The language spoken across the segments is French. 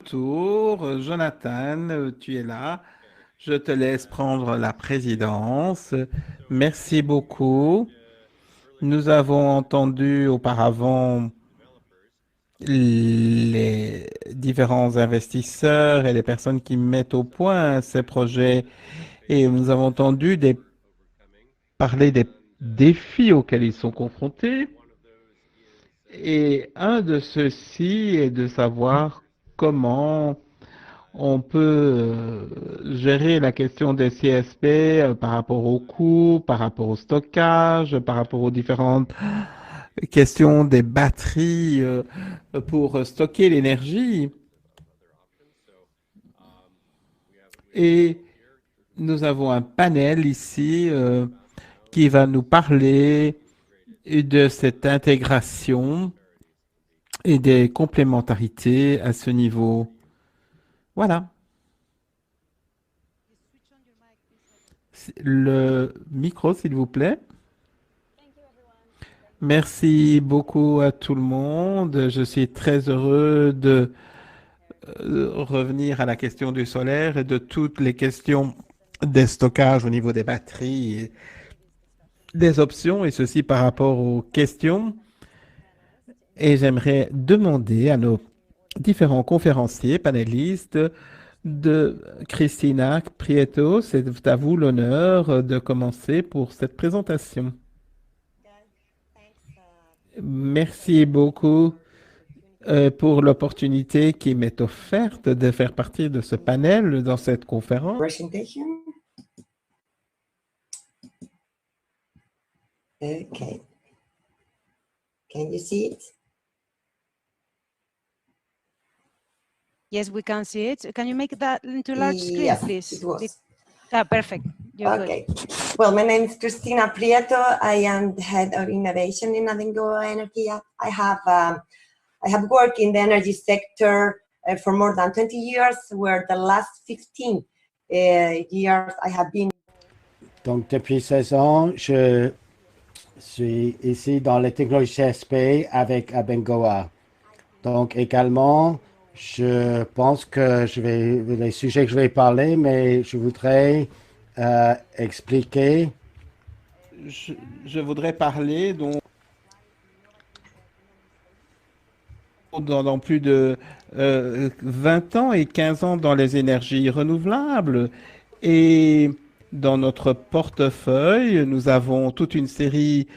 tour. Jonathan, tu es là. Je te laisse prendre la présidence. Merci beaucoup. Nous avons entendu auparavant les différents investisseurs et les personnes qui mettent au point ces projets et nous avons entendu parler des défis auxquels ils sont confrontés. Et un de ceux-ci est de savoir comment on peut gérer la question des CSP par rapport au coût, par rapport au stockage, par rapport aux différentes questions des batteries pour stocker l'énergie. Et nous avons un panel ici qui va nous parler de cette intégration et des complémentarités à ce niveau. Voilà. Le micro, s'il vous plaît. Merci beaucoup à tout le monde. Je suis très heureux de revenir à la question du solaire et de toutes les questions des stockages au niveau des batteries, et des options, et ceci par rapport aux questions. Et j'aimerais demander à nos différents conférenciers, panélistes, de Christina Prieto, c'est à vous l'honneur de commencer pour cette présentation. Merci beaucoup pour l'opportunité qui m'est offerte de faire partie de ce panel dans cette conférence. Presentation. Okay. Can you see it? Yes, we can see it. Can you make that into large screen, Yes, please? it was. Perfect. You're Okay. Well, my name is Cristina Prieto. I am the head of innovation in Abengoa Energia. I have worked in the energy sector for more than 20 years, where the last 15 years I have been. Donc, depuis 16 ans, je suis ici dans les technologies CSP avec Abengoa. Donc, également, je pense que les sujets que je vais parler, mais je voudrais expliquer. Je voudrais parler donc dans plus de 20 ans et 15 ans dans les énergies renouvelables. Et dans notre portefeuille, nous avons toute une série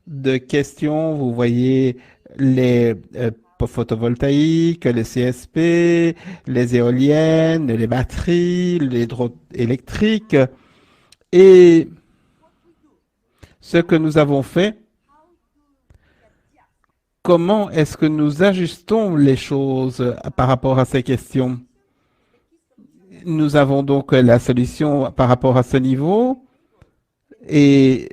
de questions. Vous voyez les photovoltaïques, les CSP, les éoliennes, les batteries, l'hydroélectrique. Et ce que nous avons fait, comment est-ce que nous ajustons les choses par rapport à ces questions? Nous avons donc la solution par rapport à ce niveau et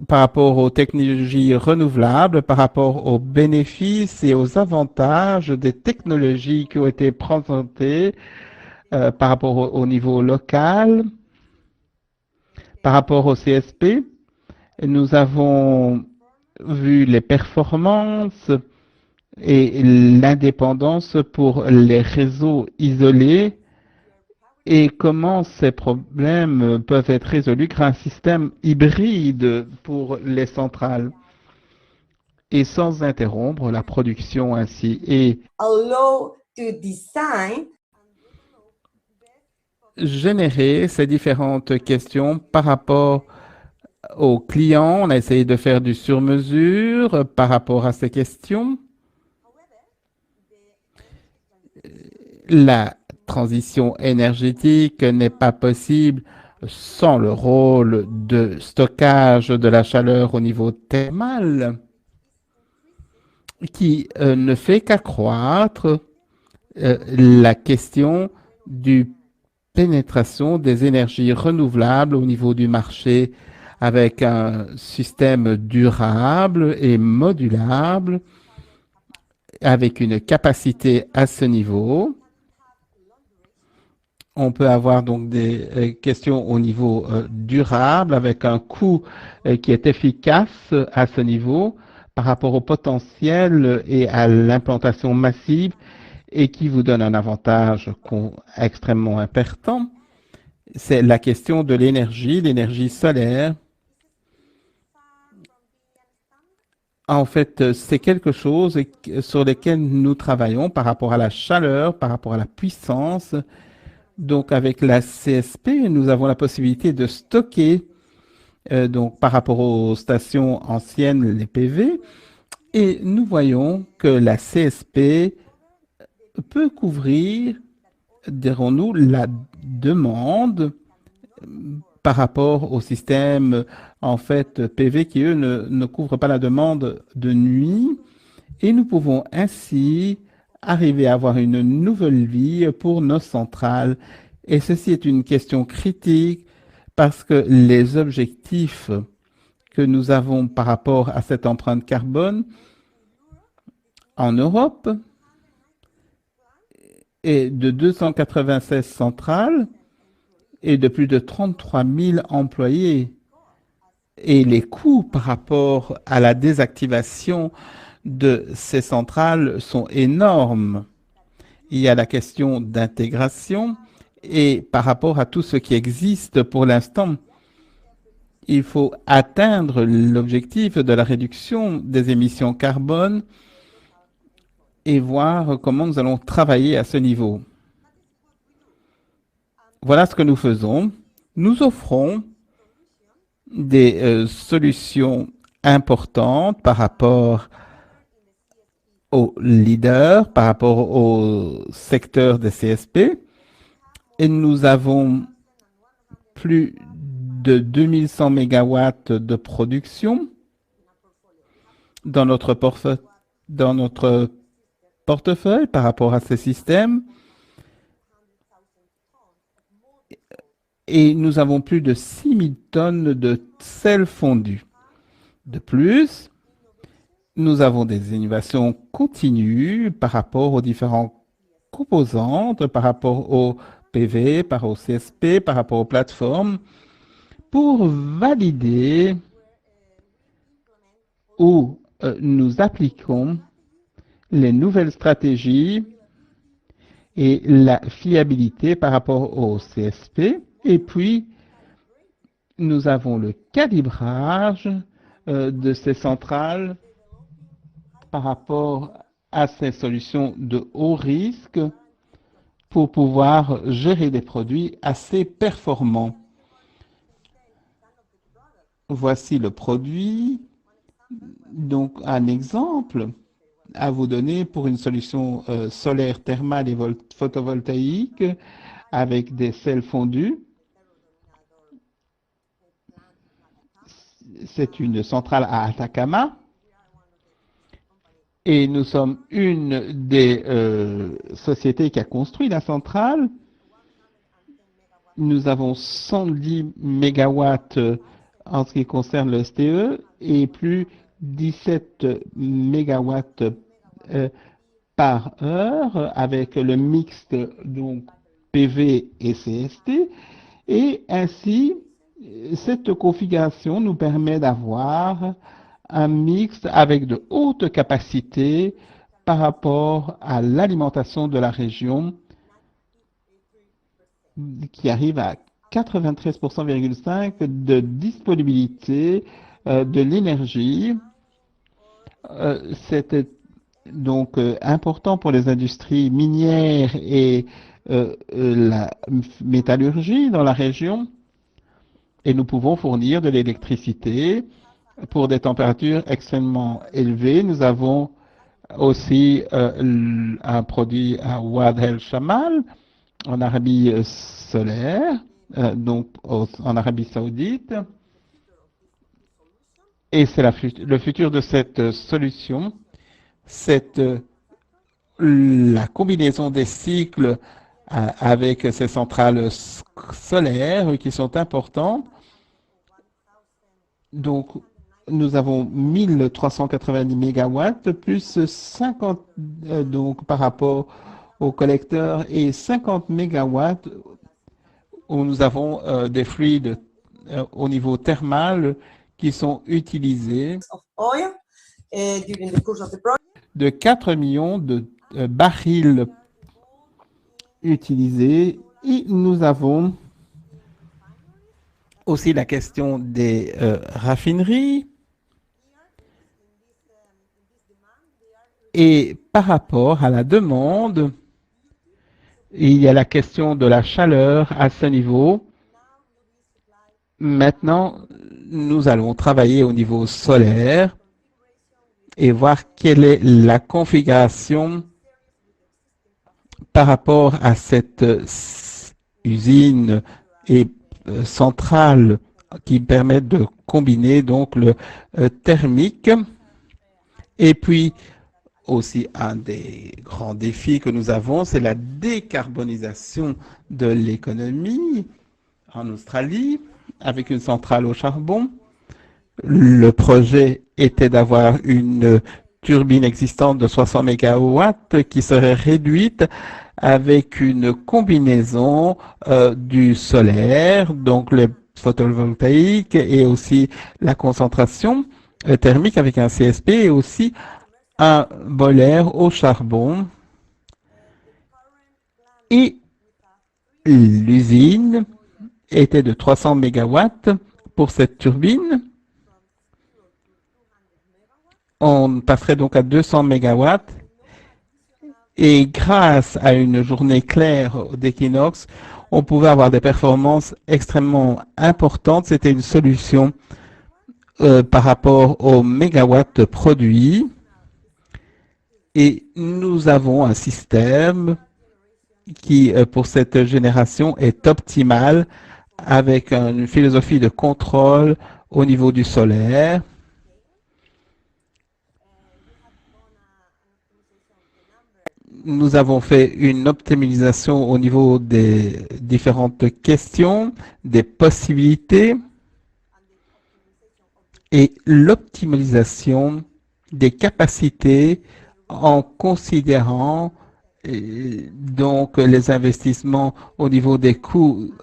par rapport aux technologies renouvelables, par rapport aux bénéfices et aux avantages des technologies qui ont été présentées par rapport au niveau local, par rapport au CSP. Nous avons vu les performances et l'indépendance pour les réseaux isolés et comment ces problèmes peuvent être résolus grâce à un système hybride pour les centrales et sans interrompre la production ainsi. Et générer ces différentes questions par rapport aux clients. On a essayé de faire du sur-mesure par rapport à ces questions. La transition énergétique n'est pas possible sans le rôle de stockage de la chaleur au niveau thermal qui ne fait qu'accroître la question du pénétration des énergies renouvelables au niveau du marché avec un système durable et modulable avec une capacité à ce niveau. On peut avoir donc des questions au niveau durable avec un coût qui est efficace à ce niveau par rapport au potentiel et à l'implantation massive et qui vous donne un avantage extrêmement important, c'est la question de l'énergie solaire. En fait, c'est quelque chose sur lequel nous travaillons par rapport à la chaleur, par rapport à la puissance. Donc, avec la CSP, nous avons la possibilité de stocker, donc par rapport aux stations anciennes, les PV, et nous voyons que la CSP peut couvrir, dirons-nous, la demande par rapport au système en fait PV qui, eux, ne couvrent pas la demande de nuit. Et nous pouvons ainsi arriver à avoir une nouvelle vie pour nos centrales. Et ceci est une question critique parce que les objectifs que nous avons par rapport à cette empreinte carbone en Europe est de 296 centrales et de plus de 33 000 employés. Et les coûts par rapport à la désactivation de ces centrales sont énormes. Il y a la question d'intégration et par rapport à tout ce qui existe pour l'instant, il faut atteindre l'objectif de la réduction des émissions carbone et voir comment nous allons travailler à ce niveau. Voilà ce que nous faisons. Nous offrons des solutions importantes par rapport aux leaders, par rapport au secteur des CSP. Et nous avons plus de 2100 mégawatts de production dans notre portefeuille par rapport à ces systèmes. Et nous avons plus de 6000 tonnes de sel fondu. De plus, nous avons des innovations continues par rapport aux différentes composantes, par rapport au PV, par rapport au CSP, par rapport aux plateformes, pour valider où nous appliquons les nouvelles stratégies et la fiabilité par rapport au CSP. Et puis, nous avons le calibrage de ces centrales par rapport à ces solutions de haut risque pour pouvoir gérer des produits assez performants. Voici le produit. Donc, un exemple à vous donner pour une solution solaire thermale et photovoltaïque avec des sels fondus. C'est une centrale à Atacama et nous sommes une des sociétés qui a construit la centrale. Nous avons 110 mégawatts en ce qui concerne le STE et plus 17 mégawatts par heure avec le mixte donc PV et CST. Et ainsi, cette configuration nous permet d'avoir un mix avec de hautes capacités par rapport à l'alimentation de la région qui arrive à 93,5% de disponibilité de l'énergie. C'était donc important pour les industries minières et la métallurgie dans la région. Et nous pouvons fournir de l'électricité pour des températures extrêmement élevées. Nous avons aussi un produit à Wad El Shamal en Arabie solaire, donc en Arabie Saoudite. Et c'est le futur de cette solution, c'est la combinaison des cycles avec ces centrales solaires qui sont importantes. Donc, nous avons 1390 mégawatts plus 50 donc par rapport au collecteur et 50 mégawatts où nous avons des fluides au niveau thermal qui sont utilisés de 4 millions de barils utilisés. Et nous avons aussi la question des raffineries. Et par rapport à la demande, il y a la question de la chaleur à ce niveau. Maintenant, nous allons travailler au niveau solaire et voir quelle est la configuration par rapport à cette usine et centrale qui permet de combiner donc le thermique. Et puis aussi un des grands défis que nous avons, c'est la décarbonisation de l'économie en Australie avec une centrale au charbon. Le projet était d'avoir une turbine existante de 300 mégawatts qui serait réduite avec une combinaison du solaire, donc le photovoltaïque et aussi la concentration thermique avec un CSP et aussi un boiler au charbon. Et l'usine était de 300 mégawatts pour cette turbine. On passerait donc à 200 mégawatts. Et grâce à une journée claire d'équinoxe, on pouvait avoir des performances extrêmement importantes. C'était une solution par rapport aux mégawatts produits. Et nous avons un système qui, pour cette génération, est optimal avec une philosophie de contrôle au niveau du solaire. Nous avons fait une optimisation au niveau des différentes questions, des possibilités et l'optimisation des capacités en considérant donc les investissements au niveau des coûts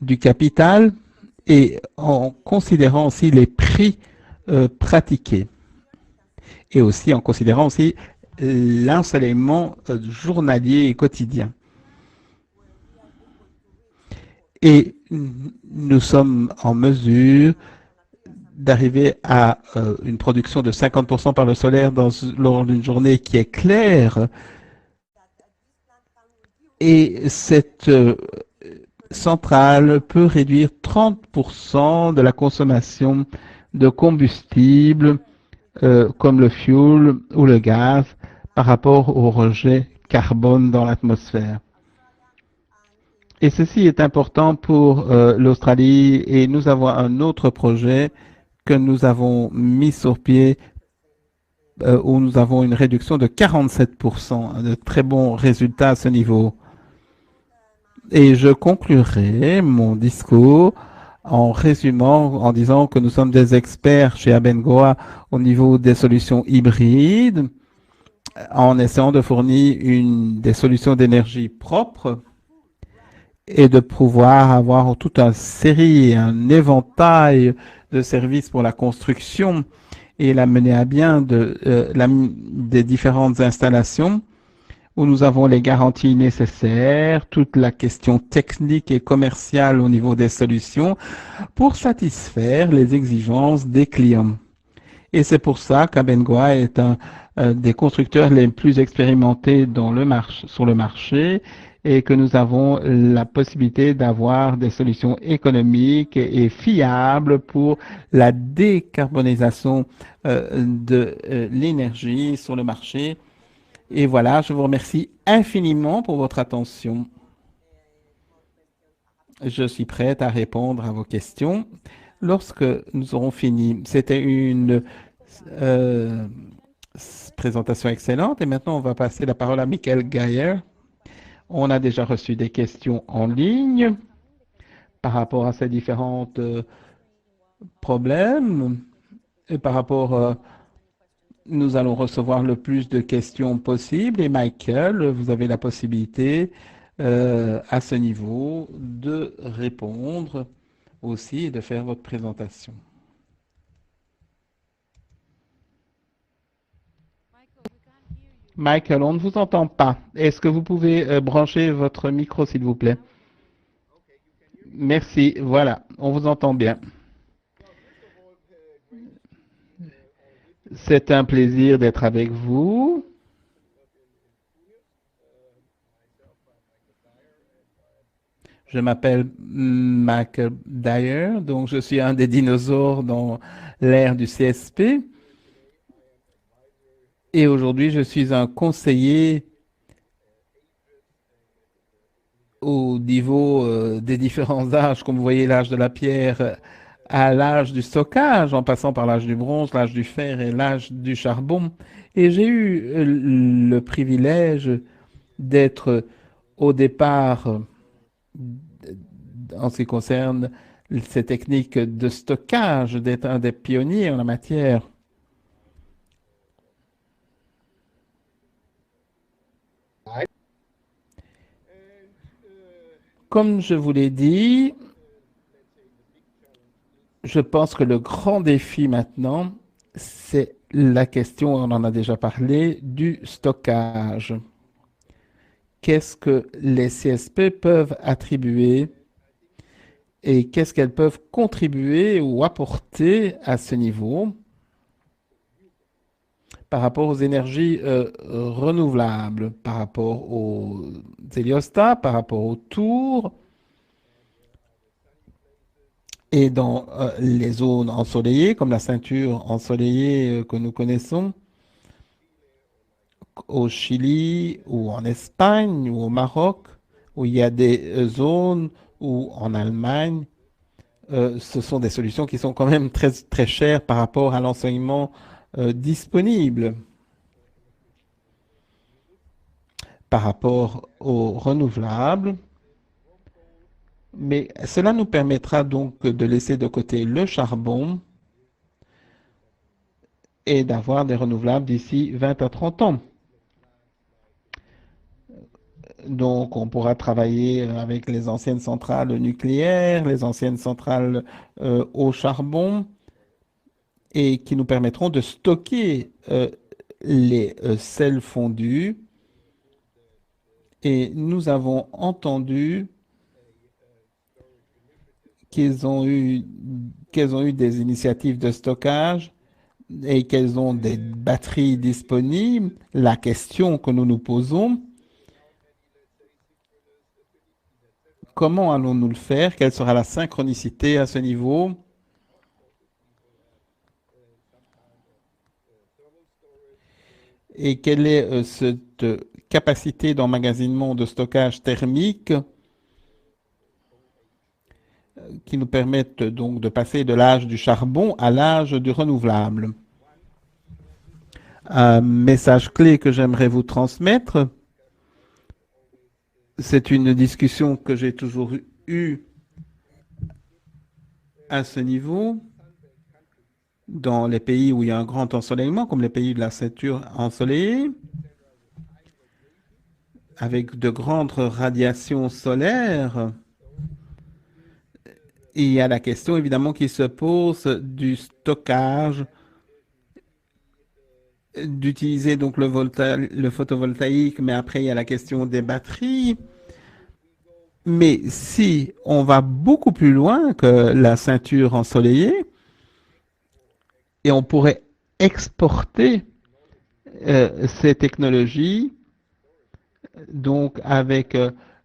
du capital et en considérant aussi les prix pratiqués et aussi en considérant aussi l'ensoleillement journalier et quotidien. Et nous sommes en mesure d'arriver à une production de 50% par le solaire lors d'une journée qui est claire. Et cette centrale peut réduire 30% de la consommation de combustible comme le fioul ou le gaz par rapport au rejet carbone dans l'atmosphère. Et ceci est important pour l'Australie et nous avons un autre projet que nous avons mis sur pied où nous avons une réduction de 47%, de très bons résultats à ce niveau. Et je conclurai mon discours en résumant, en disant que nous sommes des experts chez Abengoa au niveau des solutions hybrides, en essayant de fournir des solutions d'énergie propres et de pouvoir avoir toute une série, un éventail de services pour la construction et la mener à bien des différentes installations où nous avons les garanties nécessaires, toute la question technique et commerciale au niveau des solutions pour satisfaire les exigences des clients. Et c'est pour ça qu'Abengoa est un des constructeurs les plus expérimentés sur le marché et que nous avons la possibilité d'avoir des solutions économiques et fiables pour la décarbonisation de l'énergie sur le marché. Et voilà, je vous remercie infiniment pour votre attention. Je suis prête à répondre à vos questions. Lorsque nous aurons fini, c'était une présentation excellente. Et maintenant, on va passer la parole à Michael Geyer. On a déjà reçu des questions en ligne par rapport à ces différents problèmes. Et par rapport, nous allons recevoir le plus de questions possible. Et Michael, vous avez la possibilité à ce niveau de répondre aussi et de faire votre présentation. Michael, on ne vous entend pas. Est-ce que vous pouvez brancher votre micro, s'il vous plaît? Merci. Voilà, on vous entend bien. C'est un plaisir d'être avec vous. Je m'appelle Michael Dyer, donc je suis un des dinosaures dans l'ère du CSP. Et aujourd'hui, je suis un conseiller au niveau des différents âges, comme vous voyez, l'âge de la pierre à l'âge du stockage, en passant par l'âge du bronze, l'âge du fer et l'âge du charbon. Et j'ai eu le privilège d'être au départ, en ce qui concerne ces techniques de stockage, d'être un des pionniers en la matière. Comme je vous l'ai dit, je pense que le grand défi maintenant, c'est la question, on en a déjà parlé, du stockage. Qu'est-ce que les CSP peuvent attribuer et qu'est-ce qu'elles peuvent contribuer ou apporter à ce niveau par rapport aux énergies renouvelables, par rapport aux héliostats, par rapport aux tours et dans les zones ensoleillées, comme la ceinture ensoleillée que nous connaissons, au Chili ou en Espagne ou au Maroc, où il y a des zones ou en Allemagne, ce sont des solutions qui sont quand même très, très chères par rapport à l'enseignement disponible. Par rapport aux renouvelables, mais cela nous permettra donc de laisser de côté le charbon et d'avoir des renouvelables d'ici 20 à 30 ans. Donc, on pourra travailler avec les anciennes centrales nucléaires, les anciennes centrales au charbon, et qui nous permettront de stocker les sels fondus. Et nous avons entendu qu'elles ont eu des initiatives de stockage et qu'elles ont des batteries disponibles. La question que nous nous posons, comment allons-nous le faire? Quelle sera la synchronicité à ce niveau? Et quelle est cette capacité d'emmagasinement de stockage thermique qui nous permettent donc de passer de l'âge du charbon à l'âge du renouvelable? Un message clé que j'aimerais vous transmettre, c'est une discussion que j'ai toujours eue à ce niveau dans les pays où il y a un grand ensoleillement, comme les pays de la ceinture ensoleillée, avec de grandes radiations solaires. Il y a la question évidemment qui se pose du stockage, d'utiliser donc le photovoltaïque, mais après il y a la question des batteries. Mais si on va beaucoup plus loin que la ceinture ensoleillée, et on pourrait exporter ces technologies, donc avec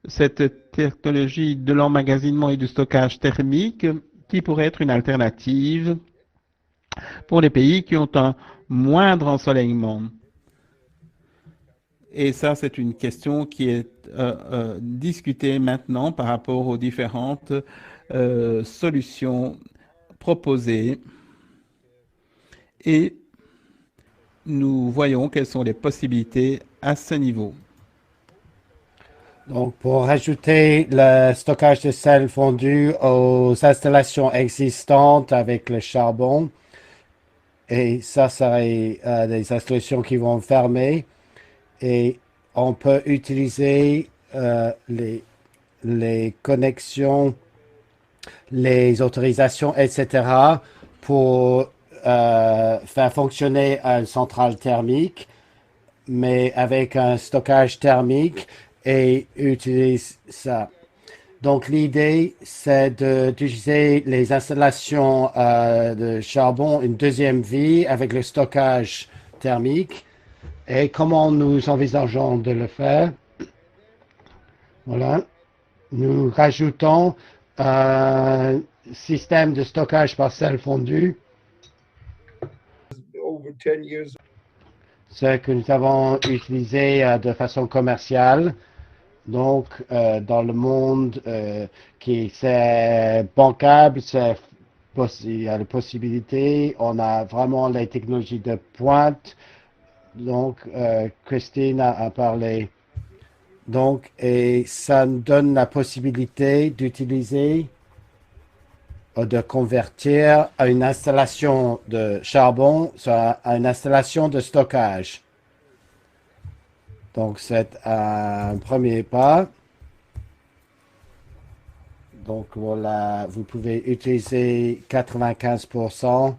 cette technologie de l'emmagasinement et du stockage thermique, qui pourrait être une alternative pour les pays qui ont un moindre ensoleillement. Et ça, c'est une question qui est discutée maintenant par rapport aux différentes solutions proposées. Et nous voyons quelles sont les possibilités à ce niveau. Donc, pour rajouter le stockage de sel fondu aux installations existantes avec le charbon, et ça serait des installations qui vont fermer, et on peut utiliser les connexions, les autorisations, etc. pour faire fonctionner une centrale thermique mais avec un stockage thermique et utilise ça. Donc, l'idée, c'est d'utiliser les installations de charbon une deuxième vie avec le stockage thermique. Et comment nous envisageons de le faire? Voilà. Nous rajoutons un système de stockage par sel fondu, ce que nous avons utilisé de façon commerciale. Donc, dans le monde qui c'est bancable, il y a les possibilités. On a vraiment les technologies de pointe. Donc, Christine a parlé. Donc, et ça nous donne la possibilité d'utiliser, de convertir à une installation de charbon à une installation de stockage. Donc, c'est un premier pas. Donc, voilà, vous pouvez utiliser 95%,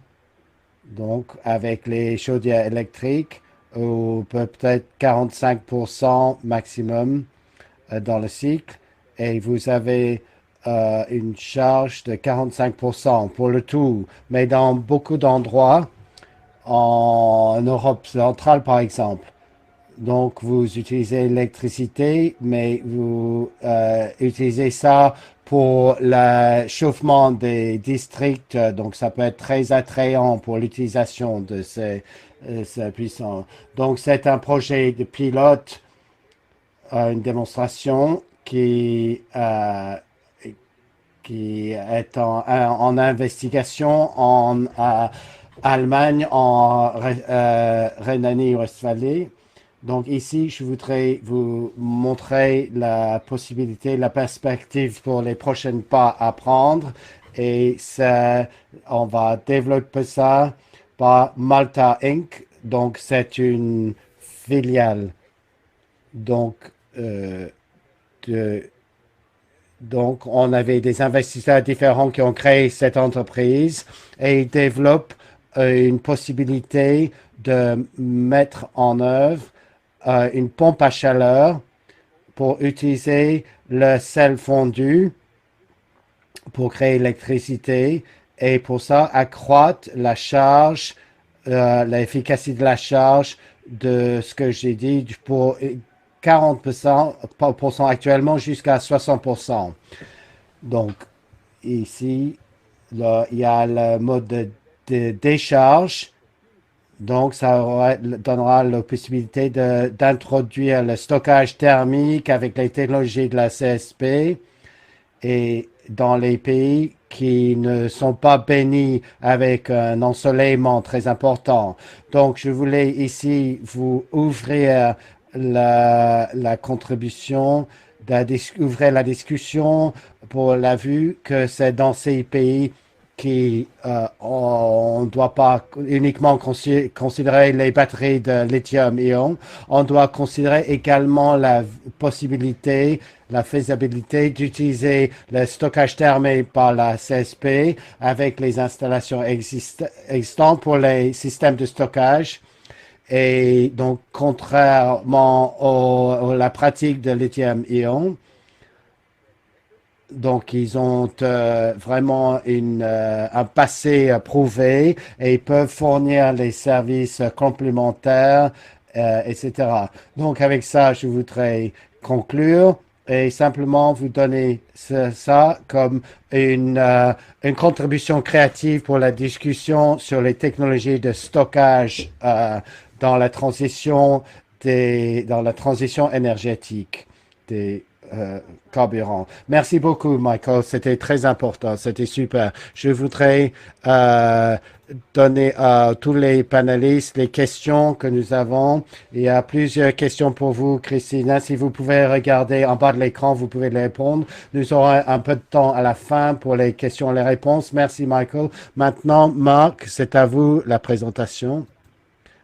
donc avec les chaudières électriques, ou peut-être 45% maximum dans le cycle. Et vous avez une charge de 45% pour le tout. Mais dans beaucoup d'endroits, en Europe centrale par exemple, donc, vous utilisez l'électricité, mais vous utilisez ça pour le chauffement des districts. Donc, ça peut être très attrayant pour l'utilisation de ces puissances. Donc, c'est un projet de pilote, une démonstration qui est en investigation en Allemagne, en Rhénanie-Westphalie. Donc ici, je voudrais vous montrer la possibilité, la perspective pour les prochains pas à prendre. Et ça, on va développer ça par Malta Inc. Donc c'est une filiale. Donc, donc on avait des investisseurs différents qui ont créé cette entreprise et ils développent une possibilité de mettre en œuvre une pompe à chaleur pour utiliser le sel fondu pour créer l'électricité et pour ça accroître la charge, l'efficacité de la charge de ce que j'ai dit pour 40% actuellement jusqu'à 60%. Donc ici, là, il y a le mode de décharge. Donc, ça donnera la possibilité d'introduire le stockage thermique avec les technologies de la CSP et dans les pays qui ne sont pas bénis avec un ensoleillement très important. Donc, je voulais ici vous ouvrir la contribution, ouvrir la discussion pour la vue que c'est dans ces pays qui on ne doit pas uniquement considérer les batteries de lithium-ion, on doit considérer également la possibilité, la faisabilité d'utiliser le stockage thermique par la CSP avec les installations existantes pour les systèmes de stockage. Et donc, contrairement à la pratique de lithium-ion, donc, ils ont vraiment un passé prouvé et ils peuvent fournir les services complémentaires, etc. Donc, avec ça, je voudrais conclure et simplement vous donner ça comme une contribution créative pour la discussion sur les technologies de stockage dans la transition énergétique des carburant. Merci beaucoup, Michael. C'était très important. C'était super. Je voudrais donner à tous les panélistes les questions que nous avons. Il y a plusieurs questions pour vous, Christina. Si vous pouvez regarder en bas de l'écran, vous pouvez les répondre. Nous aurons un peu de temps à la fin pour les questions et les réponses. Merci, Michael. Maintenant, Marc, c'est à vous la présentation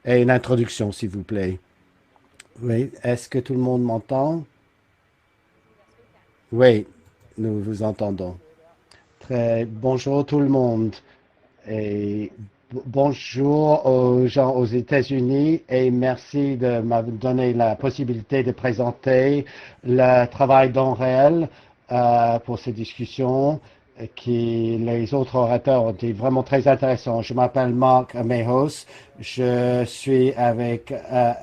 et une introduction, s'il vous plaît. Oui, est-ce que tout le monde m'entend? Oui, nous vous entendons. Bonjour tout le monde et bonjour aux gens aux États-Unis et merci de m'avoir donné la possibilité de présenter le travail d'Enrel pour ces discussions qui les autres orateurs ont été vraiment très intéressants. Je m'appelle Marc Mejos, je suis avec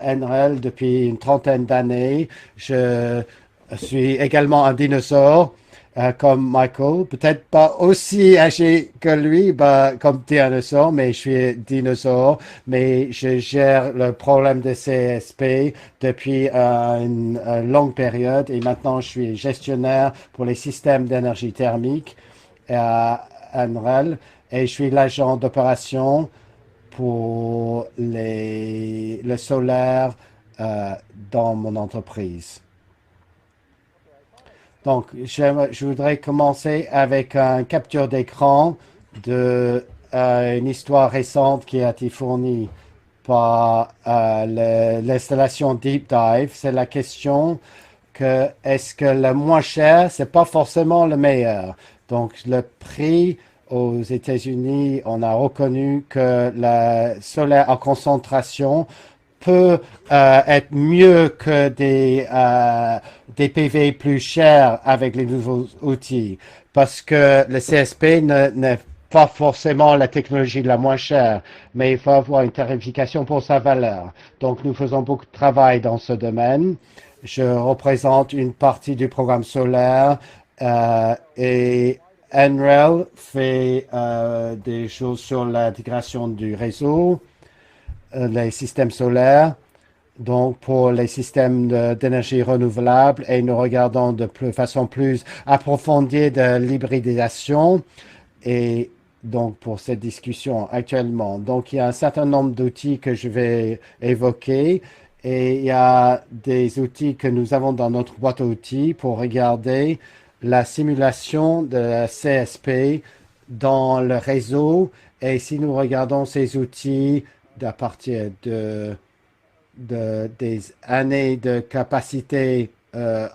Enrel depuis une trentaine d'années. Je suis également un dinosaure. Comme Michael, peut-être pas aussi âgé que lui, comme dinosaure, mais je suis dinosaure, mais je gère le problème de CSP depuis une longue période et maintenant je suis gestionnaire pour les systèmes d'énergie thermique à Enrel et je suis l'agent d'opération pour le solaire dans mon entreprise. Donc, je voudrais commencer avec une capture d'écran de une histoire récente qui a été fournie par l'installation Deep Dive. C'est la question que est-ce que le moins cher, c'est pas forcément le meilleur. Donc, le prix aux États-Unis, on a reconnu que le solaire en concentration peut être mieux que des PV plus chers avec les nouveaux outils parce que le CSP n'est pas forcément la technologie la moins chère, mais il faut avoir une tarification pour sa valeur. Donc, nous faisons beaucoup de travail dans ce domaine. Je représente une partie du programme solaire et NREL fait des choses sur l'intégration du réseau, les systèmes solaires, donc pour les systèmes d'énergie renouvelable et nous regardons de façon plus approfondie de l'hybridisation et donc pour cette discussion actuellement. Donc il y a un certain nombre d'outils que je vais évoquer et il y a des outils que nous avons dans notre boîte à outils pour regarder la simulation de la CSP dans le réseau et si nous regardons ces outils à partir des années de capacité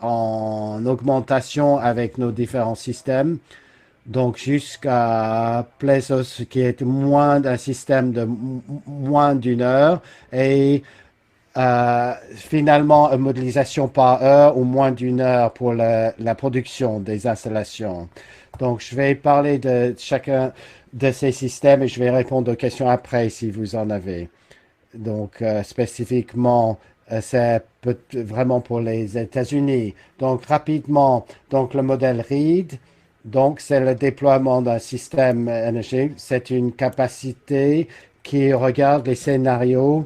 en augmentation avec nos différents systèmes. Donc, jusqu'à Plezos, qui est moins d'un système de moins d'une heure et finalement une modélisation par heure ou moins d'une heure pour la production des installations. Donc, je vais parler de chacun de ces systèmes et je vais répondre aux questions après si vous en avez. Donc, spécifiquement, c'est vraiment pour les États-Unis. Donc, rapidement, donc le modèle REED, donc c'est le déploiement d'un système énergétique. C'est une capacité qui regarde les scénarios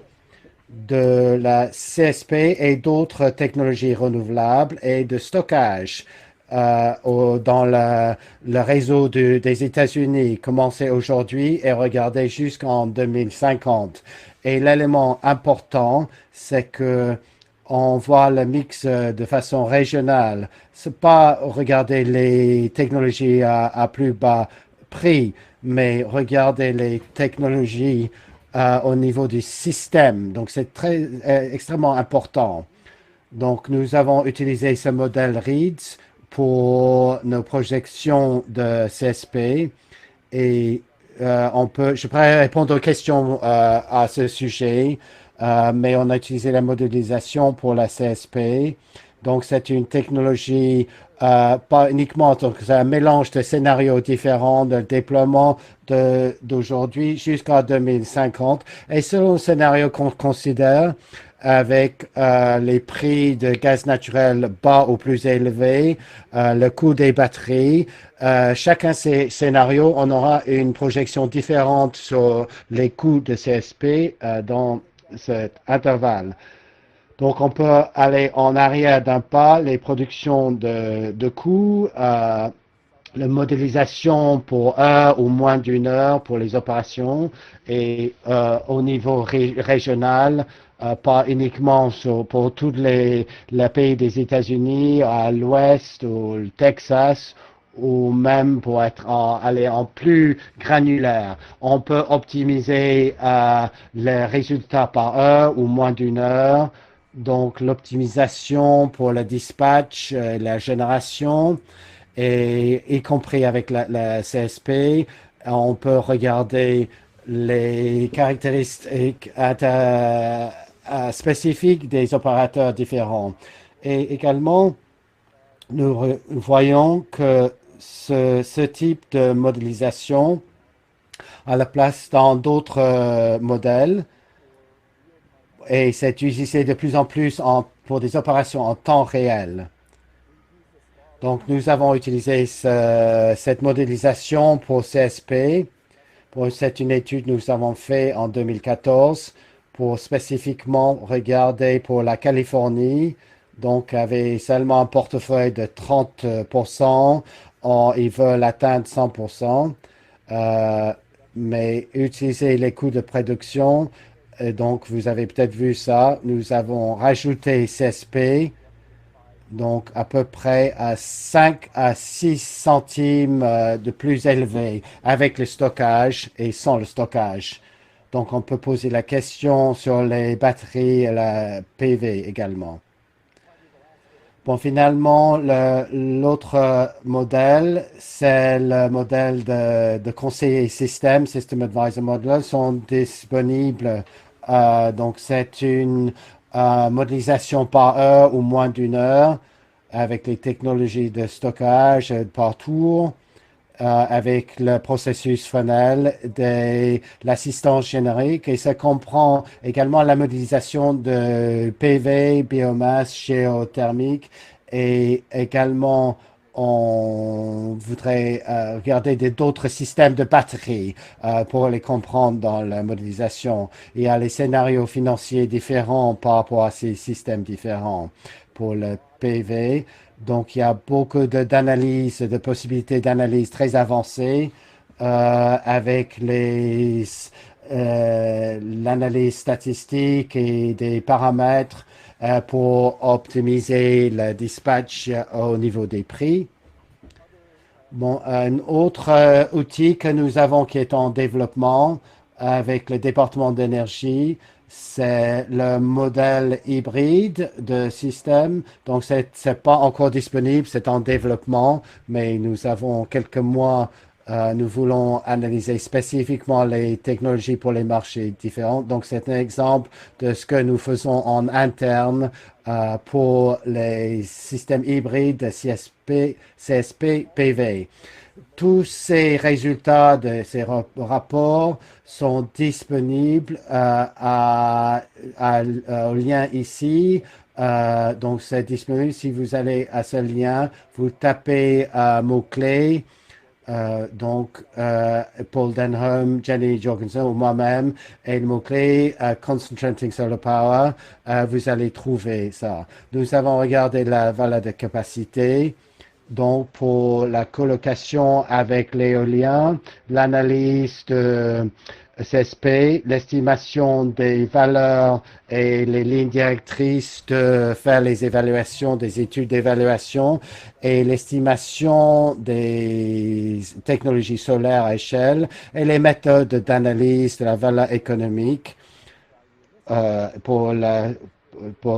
de la CSP et d'autres technologies renouvelables et de stockage dans le réseau des États-Unis, commencer aujourd'hui et regarder jusqu'en 2050. Et l'élément important, c'est que on voit le mix de façon régionale. C'est pas regarder les technologies à plus bas prix, mais regarder les technologies au niveau du système. Donc, c'est extrêmement important. Donc, nous avons utilisé ce modèle REEDS pour nos projections de CSP et je pourrais répondre aux questions à ce sujet, mais on a utilisé la modélisation pour la CSP. Donc, c'est une technologie pas uniquement, donc c'est un mélange de scénarios différents, de déploiement d'aujourd'hui jusqu'à 2050. Et selon le scénario qu'on considère, avec les prix de gaz naturel bas ou plus élevés, le coût des batteries, chacun de ces scénarios, on aura une projection différente sur les coûts de CSP dans cet intervalle. Donc, on peut aller en arrière d'un pas, les productions de coûts, la modélisation pour heure ou moins d'une heure pour les opérations et au niveau régional, pas uniquement pour tous les pays des États-Unis, à l'ouest ou le Texas, ou même pour aller en plus granulaire. On peut optimiser les résultats par heure ou moins d'une heure. Donc, l'optimisation pour le dispatch, la génération, et y compris avec la CSP, on peut regarder les caractéristiques spécifiques des opérateurs différents. Et également, nous voyons que ce type de modélisation a la place dans d'autres modèles et c'est utilisé de plus en plus pour des opérations en temps réel. Donc, nous avons utilisé cette modélisation pour CSP. C'est une étude que nous avons faite en 2014 pour spécifiquement regarder pour la Californie. Donc, avait seulement un portefeuille de 30%. Ils veulent atteindre 100%. Mais utiliser les coûts de production. Donc, vous avez peut-être vu ça. Nous avons rajouté CSP. Donc, à peu près à 5 à 6 centimes de plus élevé avec le stockage et sans le stockage. Donc, on peut poser la question sur les batteries et la PV également. Bon, finalement, l'autre modèle, c'est le modèle de conseiller système, System Advisor Model, sont disponibles. Donc, c'est une modélisation par heure ou moins d'une heure avec les technologies de stockage par tour, avec le processus funnel de l'assistance générique et ça comprend également la modélisation de PV, biomasse, géothermique et également on voudrait regarder d'autres systèmes de batterie pour les comprendre dans la modélisation. Il y a les scénarios financiers différents par rapport à ces systèmes différents pour le PV. Donc, il y a beaucoup d'analyses, de possibilités d'analyse très avancées avec l'analyse statistique et des paramètres pour optimiser le dispatch au niveau des prix. Bon, un autre outil que nous avons qui est en développement avec le département d'énergie, c'est le modèle hybride de système. Donc, c'est pas encore disponible, c'est en développement, mais nous avons quelques mois. Nous voulons analyser spécifiquement les technologies pour les marchés différents. Donc, c'est un exemple de ce que nous faisons en interne pour les systèmes hybrides de CSP, PV. Tous ces résultats de ces rapports sont disponibles au lien ici. Donc, c'est disponible. Si vous allez à ce lien, vous tapez mot-clé. Donc, Paul Denholm, Jenny Jorgensen ou moi-même, et le mot-clé Concentrating Solar Power, vous allez trouver ça. Nous avons regardé la valeur de capacité. Donc, pour la colocation avec l'éolien, l'analyse de CSP, l'estimation des valeurs et les lignes directrices de faire les évaluations, des études d'évaluation et l'estimation des technologies solaires à échelle et les méthodes d'analyse de la valeur économique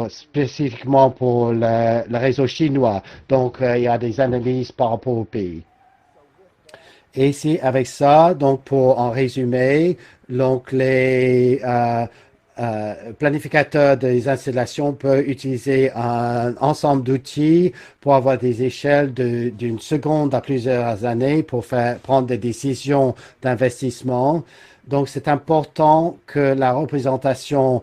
spécifiquement pour le réseau chinois. Donc, il y a des analyses par rapport au pays. Et ici, avec ça, donc pour en résumer, donc les planificateurs des installations peuvent utiliser un ensemble d'outils pour avoir des échelles d'une seconde à plusieurs années pour prendre des décisions d'investissement. Donc, c'est important que la représentation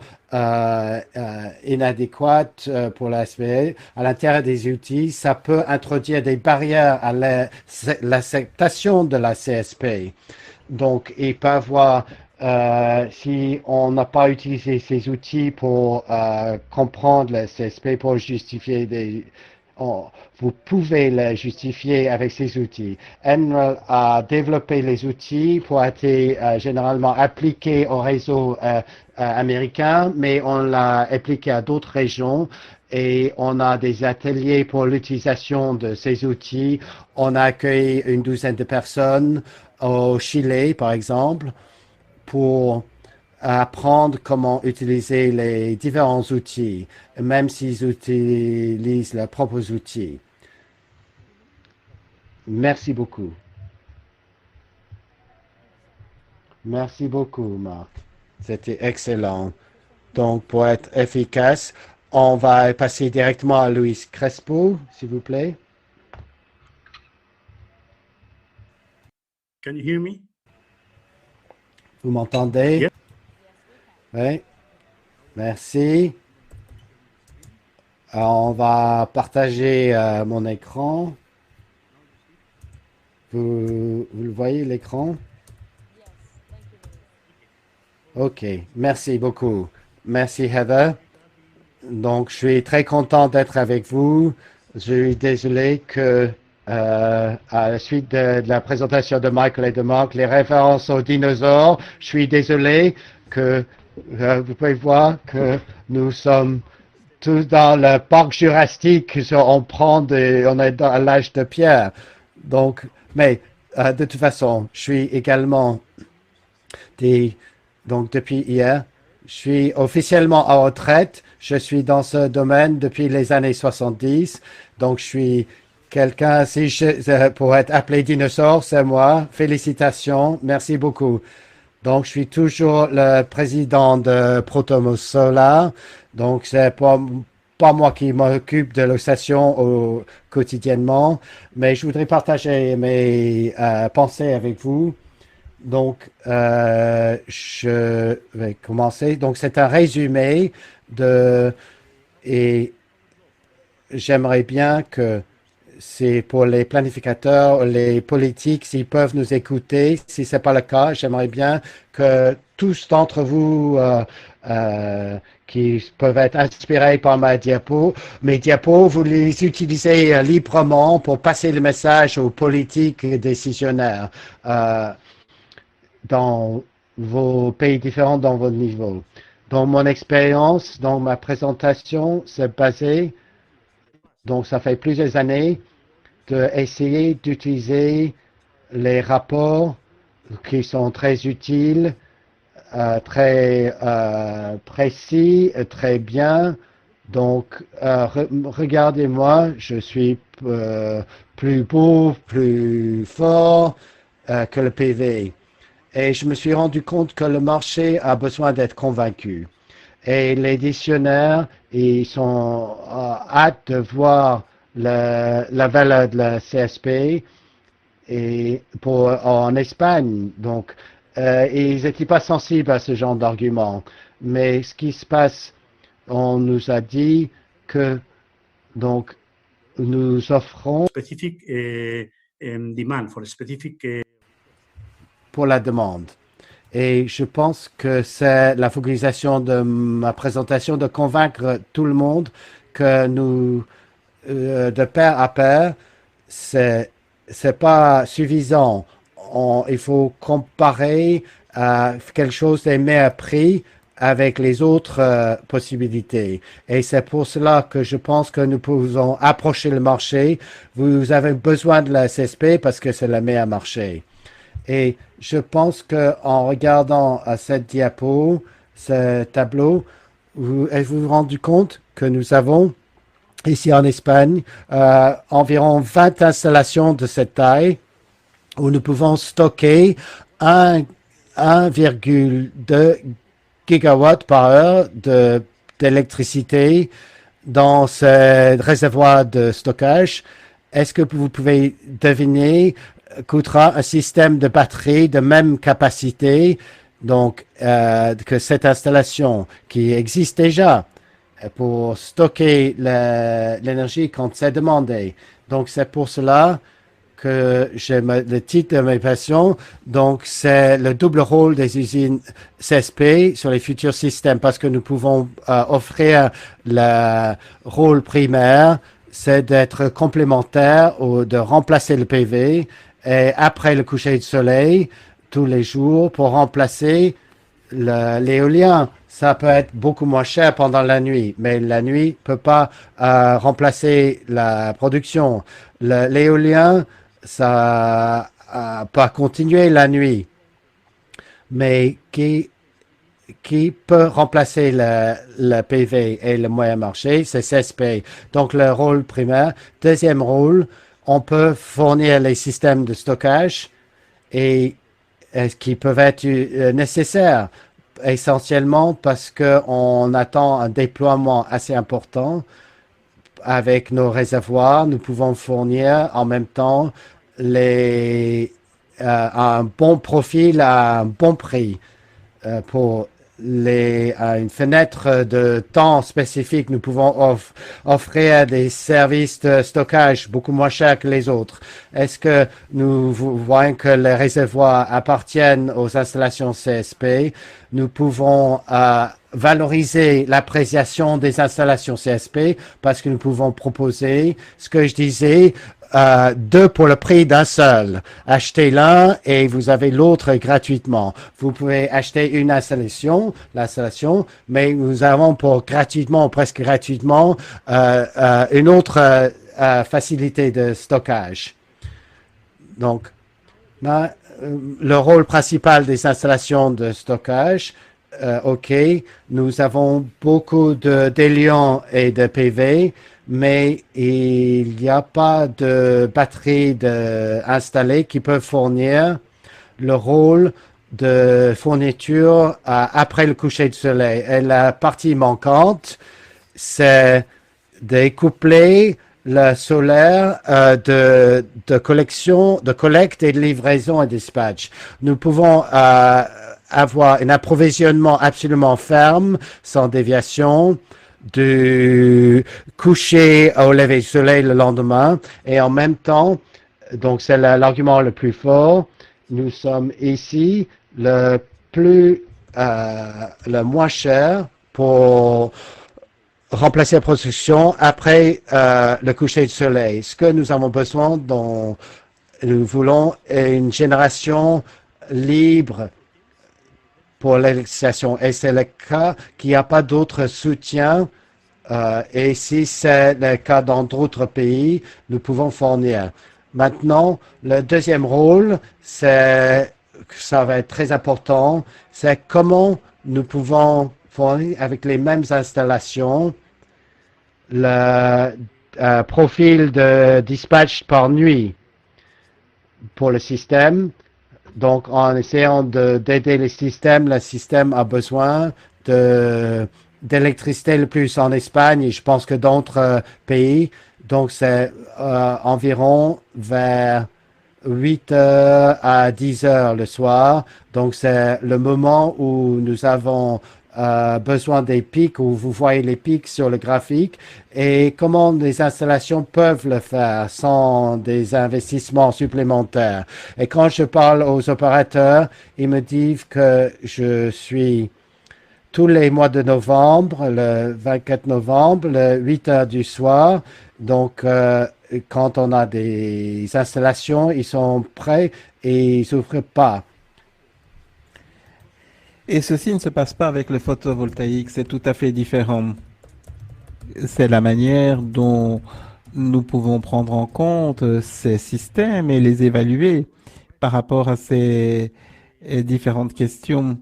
inadéquate pour la SPE à l'intérieur des outils, ça peut introduire des barrières à l'acceptation de la CSP. Donc, il peut avoir, si on n'a pas utilisé ces outils pour comprendre la CSP, pour justifier vous pouvez le justifier avec ces outils. Enel a développé les outils pour être généralement appliqués au réseau américain, mais on l'a appliqué à d'autres régions et on a des ateliers pour l'utilisation de ces outils. On a accueilli une douzaine de personnes au Chili, par exemple, pour apprendre comment utiliser les différents outils, même s'ils utilisent leurs propres outils. Merci beaucoup. Merci beaucoup, Marc. C'était excellent. Donc, pour être efficace, on va passer directement à Luis Crespo, s'il vous plaît. Can you hear me? Vous m'entendez? Yes. Oui. Merci. On va partager mon écran. Vous le voyez, l'écran? OK. Merci beaucoup. Merci, Heather. Donc, je suis très content d'être avec vous. Je suis désolé que, à la suite de la présentation de Michael et de Mark, les références aux dinosaures, je suis désolé que vous pouvez voir que nous sommes tous dans le parc jurassique. On est à l'âge de pierre. Donc, mais de toute façon, je suis également donc depuis hier, je suis officiellement en retraite. Je suis dans ce domaine depuis les années 70. Donc, je suis quelqu'un, pour être appelé dinosaure, c'est moi. Félicitations. Merci beaucoup. Donc, je suis toujours le président de Protomos Solar. Donc, c'est pas moi qui m'occupe de l'oxydation quotidiennement, mais je voudrais partager mes pensées avec vous. Donc, je vais commencer. Donc, c'est un résumé et j'aimerais bien que c'est pour les planificateurs, les politiques, s'ils peuvent nous écouter. Si ce n'est pas le cas, j'aimerais bien que tous d'entre vous qui peuvent être inspirés par mes diapos, vous les utilisez librement pour passer le message aux politiques et décisionnaires dans vos pays différents, dans vos niveaux. Dans mon expérience, dans ma présentation, c'est basé, donc ça fait plusieurs années, d'essayer d'utiliser les rapports qui sont très utiles, très précis, très bien. Donc, regardez-moi, je suis plus beau, plus fort que le PV. Et je me suis rendu compte que le marché a besoin d'être convaincu. Et les dictionnaires, ils sont hâte de voir la valeur de la CSP en Espagne. Donc, ils n'étaient pas sensibles à ce genre d'argument. Mais ce qui se passe, on nous a dit que donc nous offrons Specific demand for specific. Pour la demande. Et je pense que c'est la focalisation de ma présentation de convaincre tout le monde que nous, de pair à pair, c'est pas suffisant. Il faut comparer quelque chose des meilleurs prix avec les autres possibilités. Et c'est pour cela que je pense que nous pouvons approcher le marché. Vous avez besoin de la CSP parce que c'est le meilleur marché. Et je pense qu'en regardant cette diapo, ce tableau, vous vous rendu compte que nous avons ici en Espagne environ 20 installations de cette taille où nous pouvons stocker 1,2 gigawatts par heure d'électricité dans ce réservoir de stockage. Est-ce que vous pouvez deviner coûtera un système de batterie de même capacité, donc que cette installation qui existe déjà pour stocker l'énergie quand c'est demandé. Donc c'est pour cela que j'ai le titre de mes passions. Donc c'est le double rôle des usines CSP sur les futurs systèmes parce que nous pouvons offrir le rôle primaire, c'est d'être complémentaire ou de remplacer le PV. Et après le coucher du soleil, tous les jours, pour remplacer l'éolien. Ça peut être beaucoup moins cher pendant la nuit, mais la nuit ne peut pas remplacer la production. L'éolien, ça peut continuer la nuit, mais qui peut remplacer le PV et le moyen marché, c'est CSP. Donc, le rôle primaire. Deuxième rôle, on peut fournir les systèmes de stockage et qui peuvent être nécessaires, essentiellement parce qu'on attend un déploiement assez important. Avec nos réservoirs, nous pouvons fournir en même temps un bon profil à un bon prix pour une fenêtre de temps spécifique. Nous pouvons offrir des services de stockage beaucoup moins chers que les autres. Est-ce que nous voyons que les réservoirs appartiennent aux installations CSP? Nous pouvons valoriser l'appréciation des installations CSP parce que nous pouvons proposer ce que je disais, deux pour le prix d'un seul. Achetez l'un et vous avez l'autre gratuitement. Vous pouvez acheter une l'installation, mais nous avons gratuitement, presque gratuitement, une autre facilité de stockage. Donc, le rôle principal des installations de stockage, OK, nous avons beaucoup d'hélium et de PV, mais il n'y a pas de batterie installée qui peut fournir le rôle de fourniture après le coucher du soleil. Et la partie manquante, c'est de coupler le solaire de collecte et de livraison et dispatch. Nous pouvons avoir un approvisionnement absolument ferme, sans déviation, du coucher au lever du soleil le lendemain. Et en même temps, donc c'est l'argument le plus fort, nous sommes ici le moins cher pour remplacer la production après le coucher du soleil. Ce que nous avons besoin, nous voulons une génération libre pour l'électrification. Et c'est le cas qu'il n'y a pas d'autre soutien. Et si c'est le cas dans d'autres pays, nous pouvons fournir. Maintenant, le deuxième rôle, ça va être très important, c'est comment nous pouvons fournir avec les mêmes installations le profil de dispatch par nuit pour le système. Donc, en essayant d'aider le système a besoin d'électricité le plus en Espagne et je pense que d'autres pays. Donc, c'est environ vers 8 heures à 10 heures le soir. Donc, c'est le moment où nous avons besoin des pics, où vous voyez les pics sur le graphique, et comment les installations peuvent le faire sans des investissements supplémentaires. Et quand je parle aux opérateurs, ils me disent que je suis tous les mois de novembre, le 24 novembre, le 8 heures du soir. Donc, quand on a des installations, ils sont prêts et ils s'ouvrent pas. Et ceci ne se passe pas avec le photovoltaïque, c'est tout à fait différent. C'est la manière dont nous pouvons prendre en compte ces systèmes et les évaluer par rapport à ces différentes questions.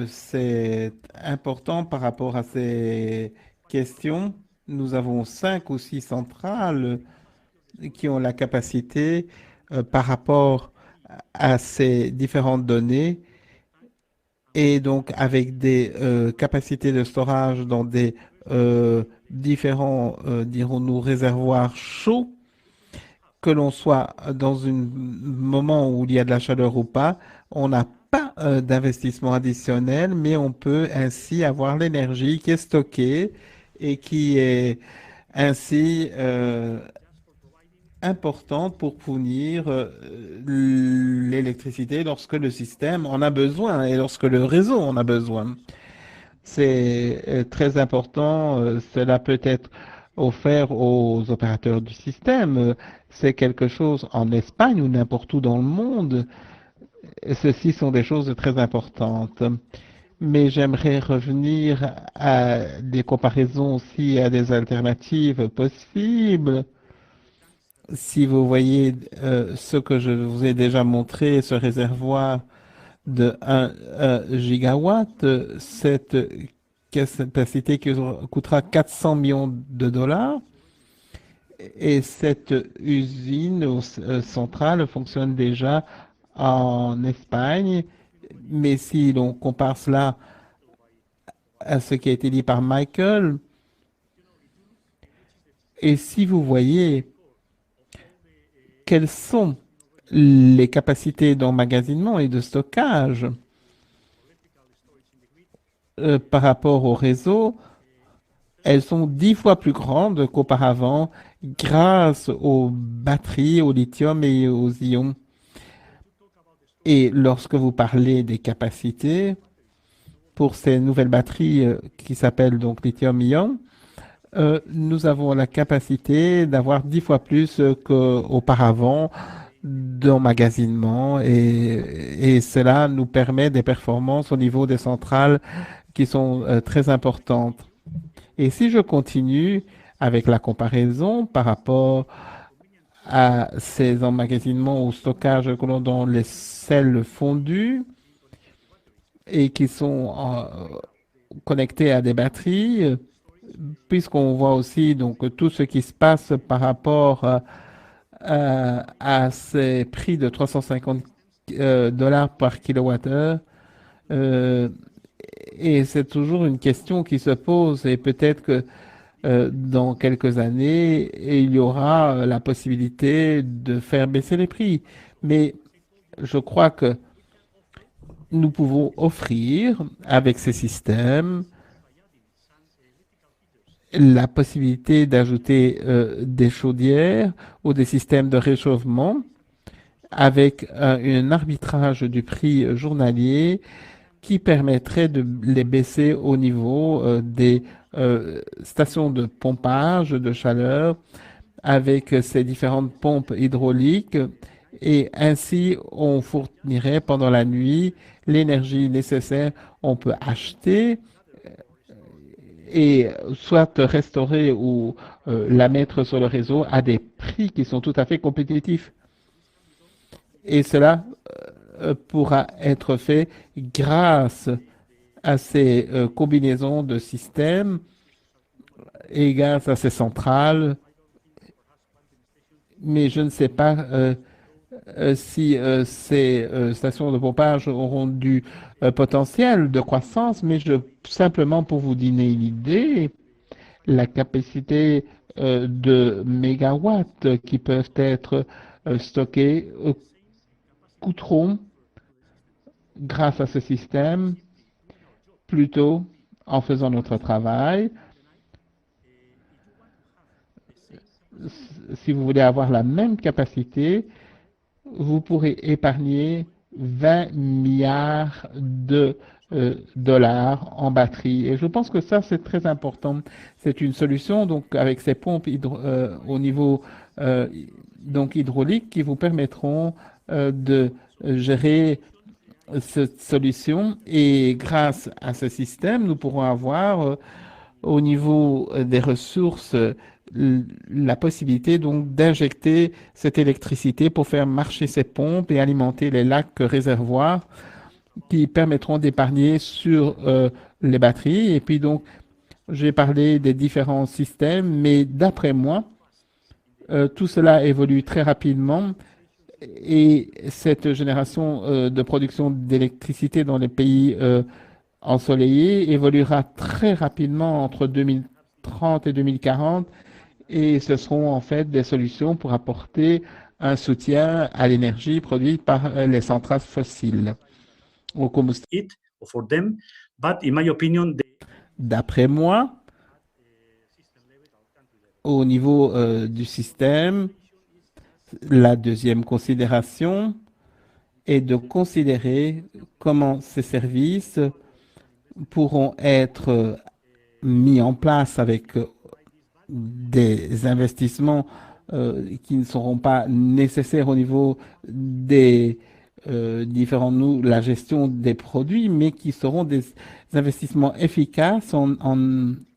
C'est important par rapport à ces questions. Nous avons 5 ou 6 centrales qui ont la capacité par rapport à ces différentes données et donc avec des capacités de storage dans des différents, dirons-nous, réservoirs chauds, que l'on soit dans un moment où il y a de la chaleur ou pas, on n'a pas d'investissement additionnel, mais on peut ainsi avoir l'énergie qui est stockée et qui est ainsi importante pour fournir l'électricité lorsque le système en a besoin et lorsque le réseau en a besoin. C'est très important. Cela peut être offert aux opérateurs du système. C'est quelque chose en Espagne ou n'importe où dans le monde. Ceci sont des choses très importantes. Mais j'aimerais revenir à des comparaisons aussi, à des alternatives possibles. Si vous voyez ce que je vous ai déjà montré, ce réservoir de 1 gigawatt, cette capacité qui coûtera 400 millions de dollars. Et cette usine centrale fonctionne déjà en Espagne, mais si l'on compare cela à ce qui a été dit par Michael, et si vous voyez quelles sont les capacités d'emmagasinement et de stockage par rapport au réseau, elles sont 10 fois plus grandes qu'auparavant grâce aux batteries, au lithium et aux ions. Et lorsque vous parlez des capacités pour ces nouvelles batteries qui s'appellent donc lithium-ion, nous avons la capacité d'avoir 10 fois plus qu'auparavant d'emmagasinement et cela nous permet des performances au niveau des centrales qui sont très importantes. Et si je continue avec la comparaison par rapport à ces emmagasinements ou stockages que l'on dans les sels fondus et qui sont connectés à des batteries, puisqu'on voit aussi donc tout ce qui se passe par rapport à ces prix de 350 dollars par kilowattheure. Et c'est toujours une question qui se pose et peut-être que dans quelques années, il y aura la possibilité de faire baisser les prix. Mais je crois que nous pouvons offrir avec ces systèmes la possibilité d'ajouter des chaudières ou des systèmes de réchauffement avec un arbitrage du prix journalier qui permettrait de les baisser au niveau des stations de pompage de chaleur avec ces différentes pompes hydrauliques et ainsi on fournirait pendant la nuit l'énergie nécessaire. On peut acheter et soit restaurer ou la mettre sur le réseau à des prix qui sont tout à fait compétitifs. Et cela pourra être fait grâce à ces combinaisons de systèmes et grâce à ces centrales. Mais je ne sais pas si ces stations de pompage auront du potentiel de croissance, mais simplement pour vous donner une idée, la capacité de mégawatts qui peuvent être stockés coûteront grâce à ce système plutôt en faisant notre travail. Si vous voulez avoir la même capacité, vous pourrez épargner 20 milliards de dollars en batterie. Et je pense que ça, c'est très important. C'est une solution, donc, avec ces pompes au niveau donc hydraulique qui vous permettront de gérer cette solution. Et grâce à ce système, nous pourrons avoir au niveau des ressources la possibilité donc d'injecter cette électricité pour faire marcher ces pompes et alimenter les lacs réservoirs qui permettront d'épargner sur les batteries. Et puis donc, j'ai parlé des différents systèmes, mais d'après moi, tout cela évolue très rapidement et cette génération de production d'électricité dans les pays ensoleillés évoluera très rapidement entre 2030 et 2040 et ce seront en fait des solutions pour apporter un soutien à l'énergie produite par les centrales fossiles. D'après moi, au niveau du système, la deuxième considération est de considérer comment ces services pourront être mis en place avec des investissements qui ne seront pas nécessaires au niveau des la gestion des produits, mais qui seront des investissements efficaces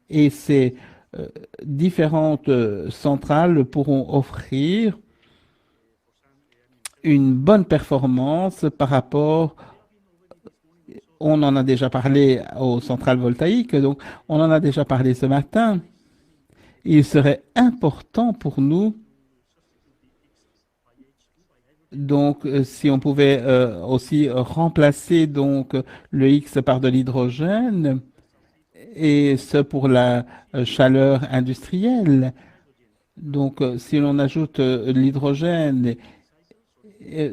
et ces différentes centrales pourront offrir une bonne performance par rapport, on en a déjà parlé aux centrales voltaïques, donc on en a déjà parlé ce matin. Il serait important pour nous Donc, si on pouvait aussi remplacer donc le X par de l'hydrogène, et ce pour la chaleur industrielle. Donc, si l'on ajoute l'hydrogène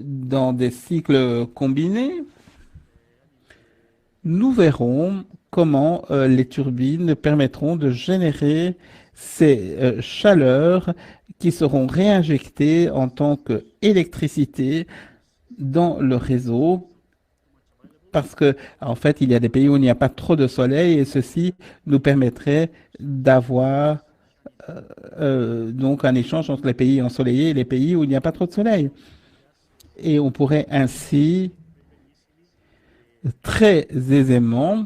dans des cycles combinés, nous verrons comment les turbines permettront de générer ces chaleurs qui seront réinjectées en tant qu'électricité dans le réseau. Parce que, en fait, il y a des pays où il n'y a pas trop de soleil et ceci nous permettrait d'avoir donc un échange entre les pays ensoleillés et les pays où il n'y a pas trop de soleil. Et on pourrait ainsi très aisément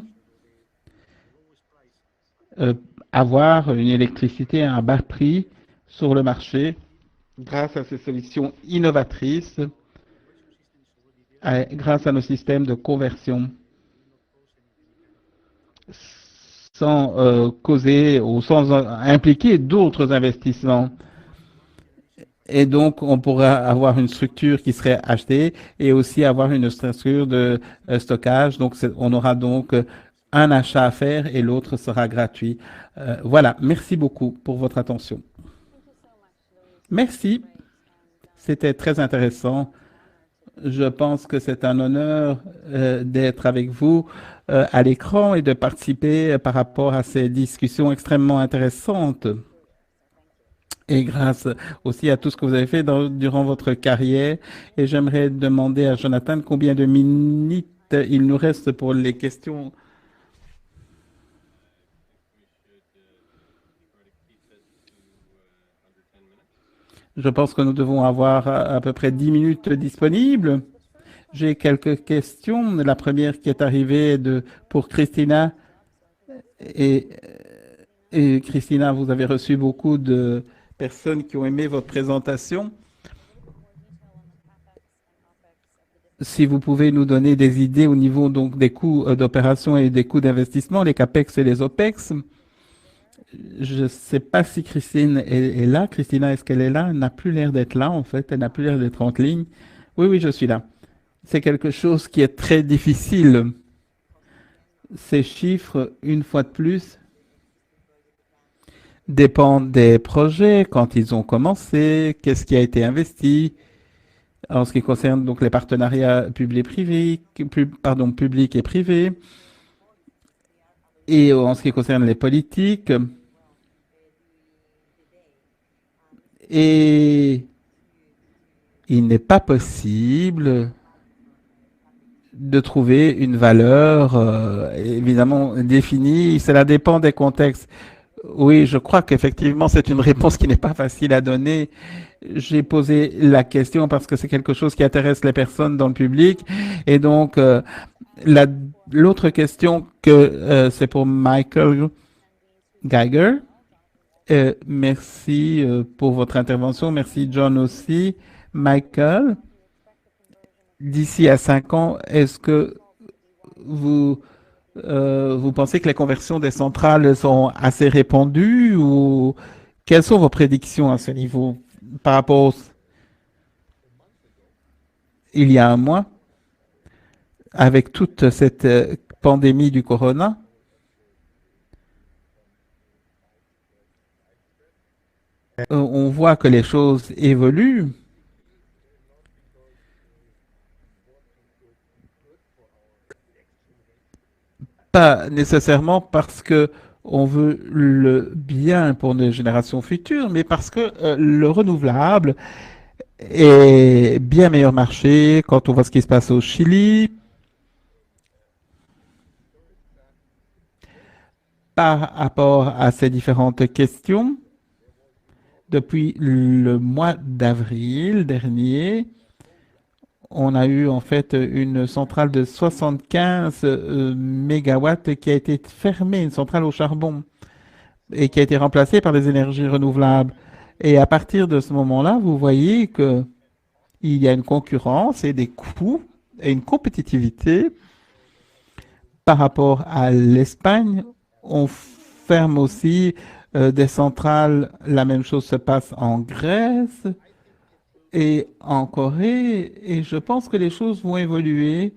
avoir une électricité à un bas prix sur le marché grâce à ces solutions innovatrices, grâce à nos systèmes de conversion, sans causer ou sans impliquer d'autres investissements. Et donc, on pourra avoir une structure qui serait achetée et aussi avoir une structure de stockage. Donc, on aura donc un achat à faire et l'autre sera gratuit. Voilà, merci beaucoup pour votre attention. Merci, c'était très intéressant. Je pense que c'est un honneur d'être avec vous à l'écran et de participer par rapport à ces discussions extrêmement intéressantes. Et grâce aussi à tout ce que vous avez fait durant votre carrière. Et j'aimerais demander à Jonathan combien de minutes il nous reste pour les questions. Je pense que nous devons avoir à peu près 10 minutes disponibles. J'ai quelques questions. La première qui est arrivée pour Christina. Et Christina, vous avez reçu beaucoup de personnes qui ont aimé votre présentation. Si vous pouvez nous donner des idées au niveau donc des coûts d'opération et des coûts d'investissement, les CAPEX et les OPEX. Je ne sais pas si Christine est là. Christina, est-ce qu'elle est là? Elle n'a plus l'air d'être là, en fait. Elle n'a plus l'air d'être en ligne. Oui, oui, je suis là. C'est quelque chose qui est très difficile. Ces chiffres, une fois de plus, dépendent des projets, quand ils ont commencé, qu'est-ce qui a été investi. En ce qui concerne donc les partenariats publics et privés, et en ce qui concerne les politiques, et il n'est pas possible de trouver une valeur évidemment définie. Cela dépend des contextes. Oui, je crois qu'effectivement, c'est une réponse qui n'est pas facile à donner. J'ai posé la question parce que c'est quelque chose qui intéresse les personnes dans le public. Et donc, l'autre question c'est pour Michael Geiger. Merci pour votre intervention. Merci John aussi. Michael, d'ici à 5 ans, est-ce que vous pensez que les conversions des centrales sont assez répandues ou quelles sont vos prédictions à ce niveau par rapport il y a un mois avec toute cette pandémie du corona? On voit que les choses évoluent. Pas nécessairement parce que on veut le bien pour nos générations futures, mais parce que le renouvelable est bien meilleur marché quand on voit ce qui se passe au Chili. Par rapport à ces différentes questions, depuis le mois d'avril dernier, on a eu en fait une centrale de 75 mégawatts qui a été fermée, une centrale au charbon, et qui a été remplacée par des énergies renouvelables. Et à partir de ce moment-là, vous voyez qu'il y a une concurrence et des coûts et une compétitivité par rapport à l'Espagne. On ferme aussi des centrales. La même chose se passe en Grèce. et en Corée, et je pense que les choses vont évoluer.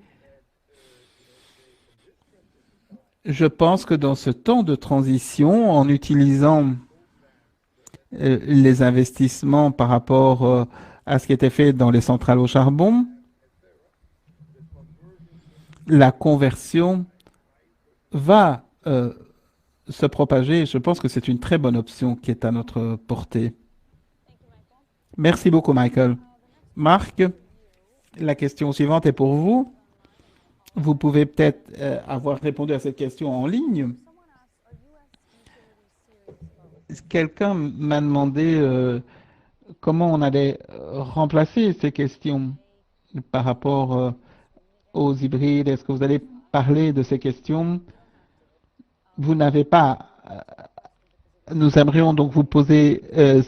Je pense que dans ce temps de transition, en utilisant les investissements par rapport à ce qui était fait dans les centrales au charbon, la conversion va se propager. Je pense que c'est une très bonne option qui est à notre portée. Merci beaucoup, Michael. Marc, la question suivante est pour vous. Vous pouvez peut-être avoir répondu à cette question en ligne. Quelqu'un m'a demandé comment on allait remplacer ces questions par rapport aux hybrides. Est-ce que vous allez parler de ces questions? Vous n'avez pas. Nous aimerions donc vous poser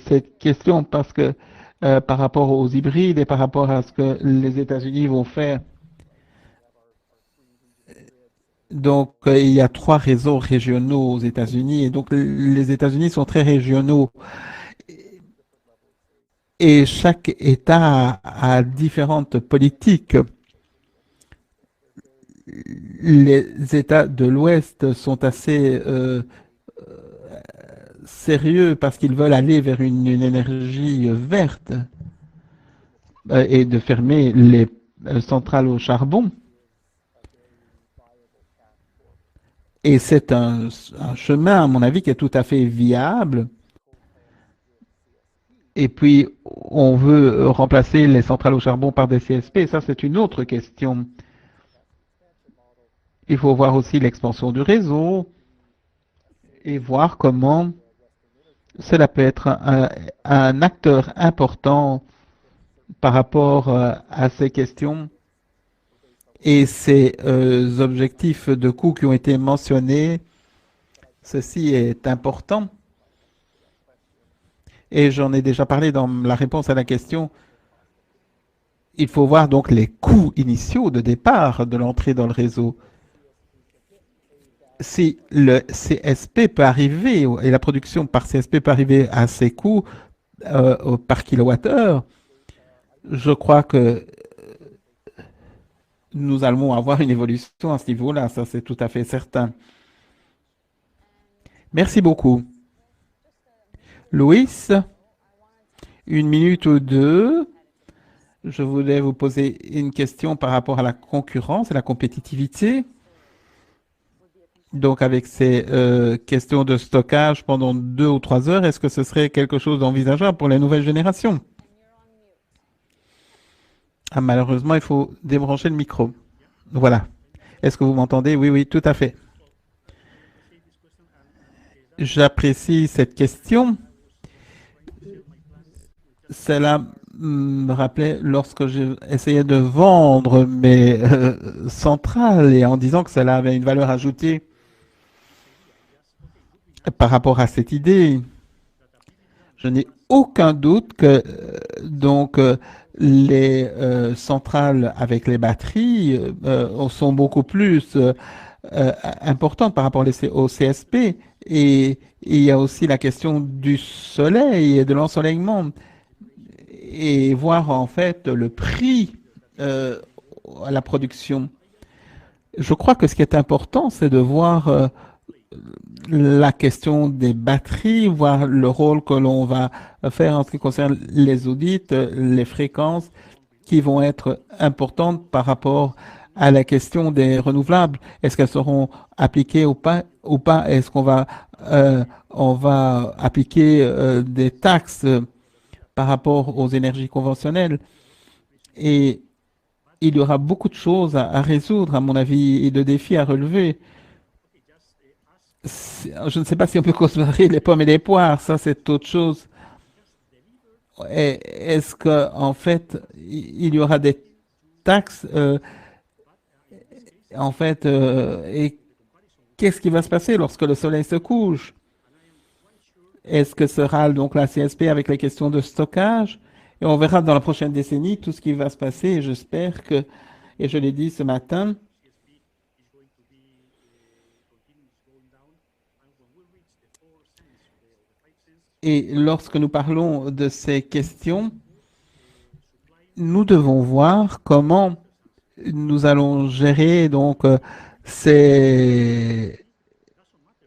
cette question parce que par rapport aux hybrides et par rapport à ce que les États-Unis vont faire. Donc, il y a 3 réseaux régionaux aux États-Unis et donc les États-Unis sont très régionaux et chaque État a différentes politiques. Les États de l'Ouest sont assez sérieux parce qu'ils veulent aller vers une énergie verte et de fermer les centrales au charbon. Et c'est un chemin, à mon avis, qui est tout à fait viable. Et puis, on veut remplacer les centrales au charbon par des CSP. Ça, c'est une autre question. Il faut voir aussi l'expansion du réseau et voir comment cela peut être un acteur important par rapport à ces questions et ces objectifs de coût qui ont été mentionnés. Ceci est important. Et j'en ai déjà parlé dans la réponse à la question. Il faut voir donc les coûts initiaux de départ de l'entrée dans le réseau. Si le CSP peut arriver, et la production par CSP peut arriver à ces coûts par kilowattheure, je crois que nous allons avoir une évolution à ce niveau-là, ça c'est tout à fait certain. Merci beaucoup. Louis, 1 minute ou 2. Je voulais vous poser une question par rapport à la concurrence et la compétitivité. Donc, avec ces questions de stockage pendant 2 ou 3 heures, est-ce que ce serait quelque chose d'envisageable pour les nouvelles générations? Ah, malheureusement, il faut débrancher le micro. Voilà. Est-ce que vous m'entendez? Oui, oui, tout à fait. J'apprécie cette question. Cela me rappelait lorsque j'ai essayé de vendre mes centrales et en disant que cela avait une valeur ajoutée par rapport à cette idée. Je n'ai aucun doute que donc les centrales avec les batteries sont beaucoup plus importantes par rapport au CSP. Et il y a aussi la question du soleil et de l'ensoleillement. Et voir en fait le prix à la production. Je crois que ce qui est important, c'est de voir la question des batteries, voir le rôle que l'on va faire en ce qui concerne les audits, les fréquences qui vont être importantes par rapport à la question des renouvelables. Est-ce qu'elles seront appliquées ou pas? Est-ce on va appliquer des taxes par rapport aux énergies conventionnelles? Et il y aura beaucoup de choses à résoudre, à mon avis, et de défis à relever. Je ne sais pas si on peut comparer les pommes et les poires, ça c'est autre chose. Est-ce que en fait il y aura des taxes en fait et qu'est-ce qui va se passer lorsque le soleil se couche? Est-ce que sera donc la CSP avec les questions de stockage? Et on verra dans la prochaine décennie tout ce qui va se passer. Et j'espère que, et je l'ai dit ce matin, et lorsque nous parlons de ces questions, nous devons voir comment nous allons gérer donc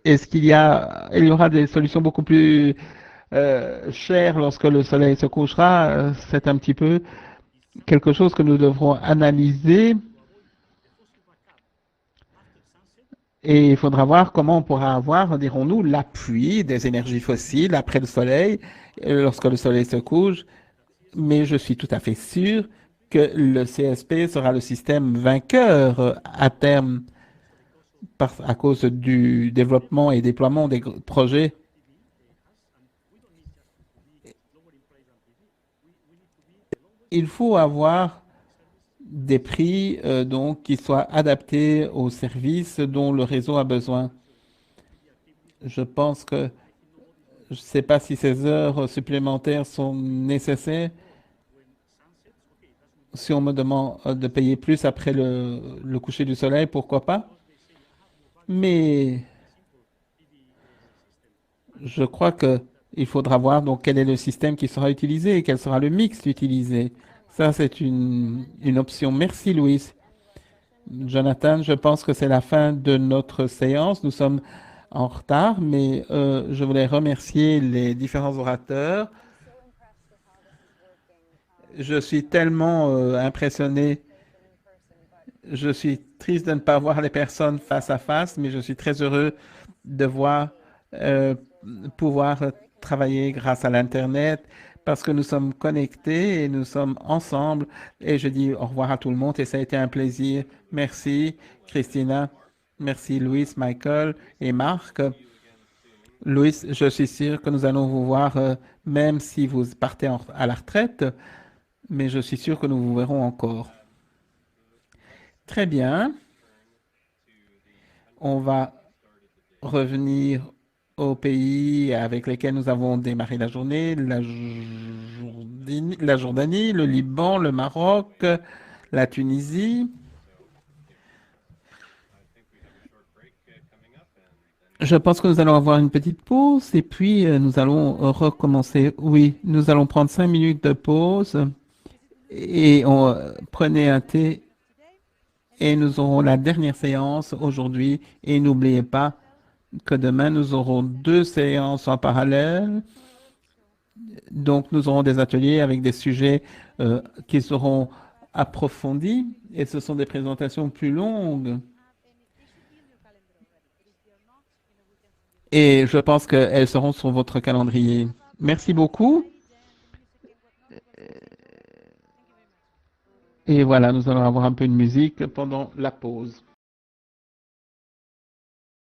est-ce il y aura des solutions beaucoup plus chères lorsque le soleil se couchera? C'est un petit peu quelque chose que nous devrons analyser et il faudra voir comment on pourra avoir, dirons-nous, l'appui des énergies fossiles après le soleil, lorsque le soleil se couche. Mais je suis tout à fait sûr que le CSP sera le système vainqueur à terme à cause du développement et déploiement des projets. Il faut avoir des prix donc qui soient adaptés aux services dont le réseau a besoin. Je pense que je ne sais pas si ces heures supplémentaires sont nécessaires. Si on me demande de payer plus après le coucher du soleil, pourquoi pas? Mais je crois qu'il faudra voir donc quel est le système qui sera utilisé et quel sera le mix utilisé. Ça, c'est une option. Merci, Louis. Jonathan, je pense que c'est la fin de notre séance. Nous sommes en retard, mais je voulais remercier les différents orateurs. Je suis tellement impressionné. Je suis triste de ne pas voir les personnes face à face, mais je suis très heureux de voir euh, pouvoir travailler grâce à l'Internet parce que nous sommes connectés et nous sommes ensemble. Et je dis au revoir à tout le monde et ça a été un plaisir. Merci, Christina. Merci, Louis, Michael et Marc. Louis, je suis sûr que nous allons vous voir même si vous partez à la retraite, mais je suis sûr que nous vous verrons encore. Très bien. On va revenir aux pays avec lesquels nous avons démarré la journée, la Jordanie, le Liban, le Maroc, la Tunisie. Je pense que nous allons avoir une petite pause et puis nous allons recommencer. Oui, nous allons prendre 5 minutes de pause et prenez un thé et nous aurons la dernière séance aujourd'hui. Et n'oubliez pas que demain, nous aurons 2 séances en parallèle. Donc, nous aurons des ateliers avec des sujets qui seront approfondis et ce sont des présentations plus longues. Et je pense qu'elles seront sur votre calendrier. Merci beaucoup. Et voilà, nous allons avoir un peu de musique pendant la pause.